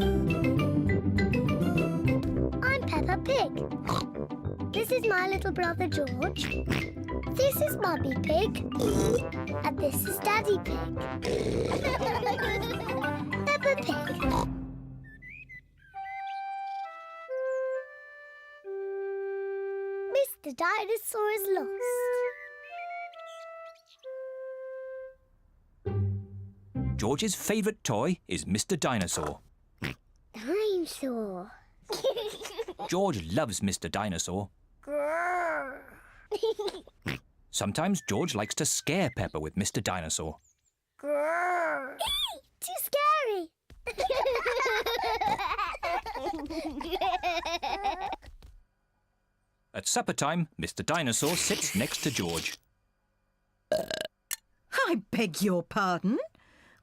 I'm Peppa Pig. This is my little brother George. This is Mummy Pig. And this is Daddy Pig. Peppa Pig. Mr. Dinosaur is lost. George's favourite toy is Mr. Dinosaur. Dinosaur. George loves Mr. Dinosaur. Sometimes George likes to scare Peppa with Mr. Dinosaur. Too scary. At supper time, Mr. Dinosaur sits next to George. I beg your pardon?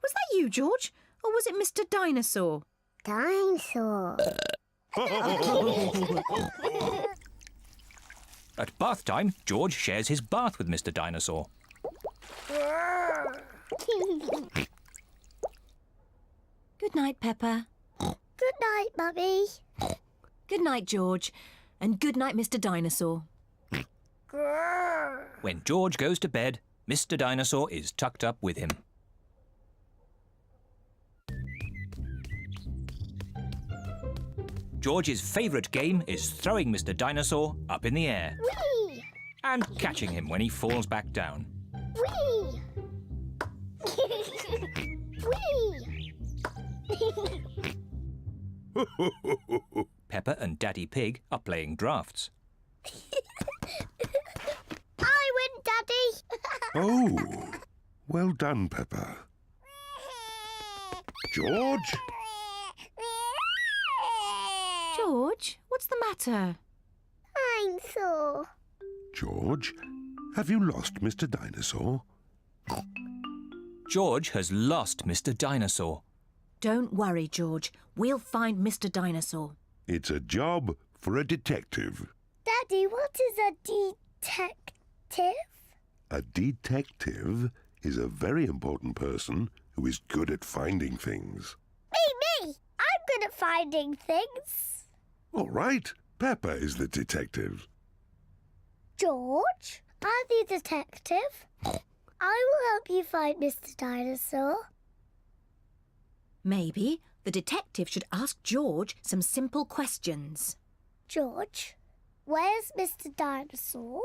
Was that you, George? Or was it Mr. Dinosaur? Dinosaur. At bath time, George shares his bath with Mr. Dinosaur. Good night, Peppa. Good night, Mummy. Good night, George. And good night, Mr. Dinosaur. When George goes to bed, Mr. Dinosaur is tucked up with him. George's favourite game is throwing Mr. Dinosaur up in the air Whee! and catching him when he falls back down. Whee! Whee! Peppa and Daddy Pig are playing drafts. I win, Daddy. Oh, well done, Peppa. George? George, what's the matter? Dinosaur. George, have you lost Mr. Dinosaur? George has lost Mr. Dinosaur. Don't worry, George. We'll find Mr. Dinosaur. It's a job for a detective. Daddy, what is a detective? A detective is a very important person who is good at finding things. Me! I'm good at finding things. All right, Peppa is the detective. George, I'm the detective. I will help you find Mr. Dinosaur. Maybe the detective should ask George some simple questions. George, where's Mr. Dinosaur?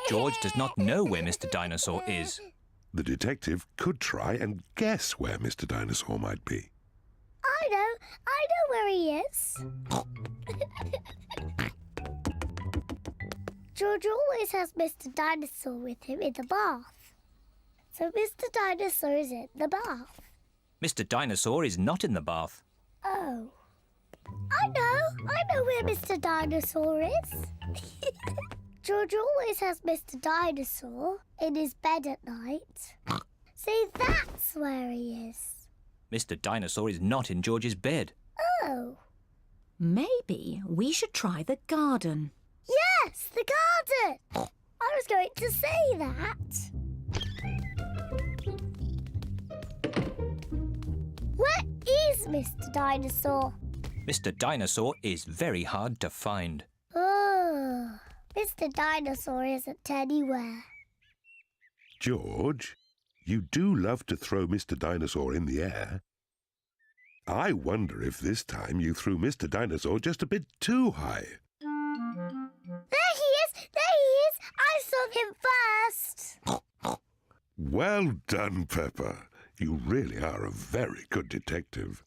George does not know where Mr. Dinosaur is. The detective could try and guess where Mr. Dinosaur might be. I know where he is. George always has Mr. Dinosaur with him in the bath. So Mr. Dinosaur is in the bath. Mr. Dinosaur is not in the bath. Oh. I know where Mr. Dinosaur is. George always has Mr. Dinosaur in his bed at night. See, that's where he is. Mr. Dinosaur is not in George's bed. Oh. Maybe we should try the garden. Yes, the garden. I was going to say that. Where is Mr. Dinosaur? Mr. Dinosaur is very hard to find. Oh, Mr. Dinosaur isn't anywhere. George, you do love to throw Mr. Dinosaur in the air. I wonder if this time you threw Mr. Dinosaur just a bit too high. There he is! I saw him first. Well done, Peppa. You really are a very good detective.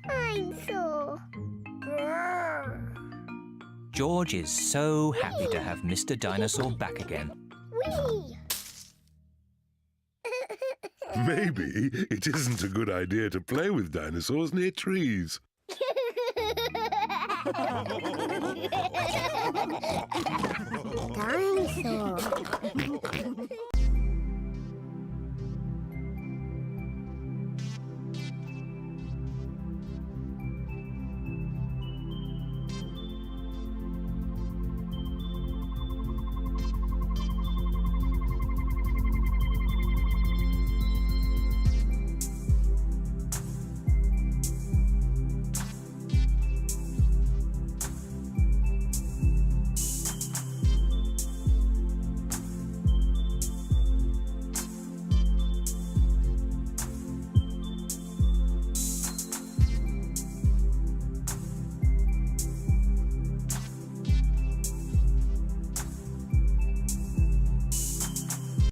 Dinosaur. George is so happy to have Mr. Dinosaur back again. Whee! Maybe it isn't a good idea to play with dinosaurs near trees. Dinosaur.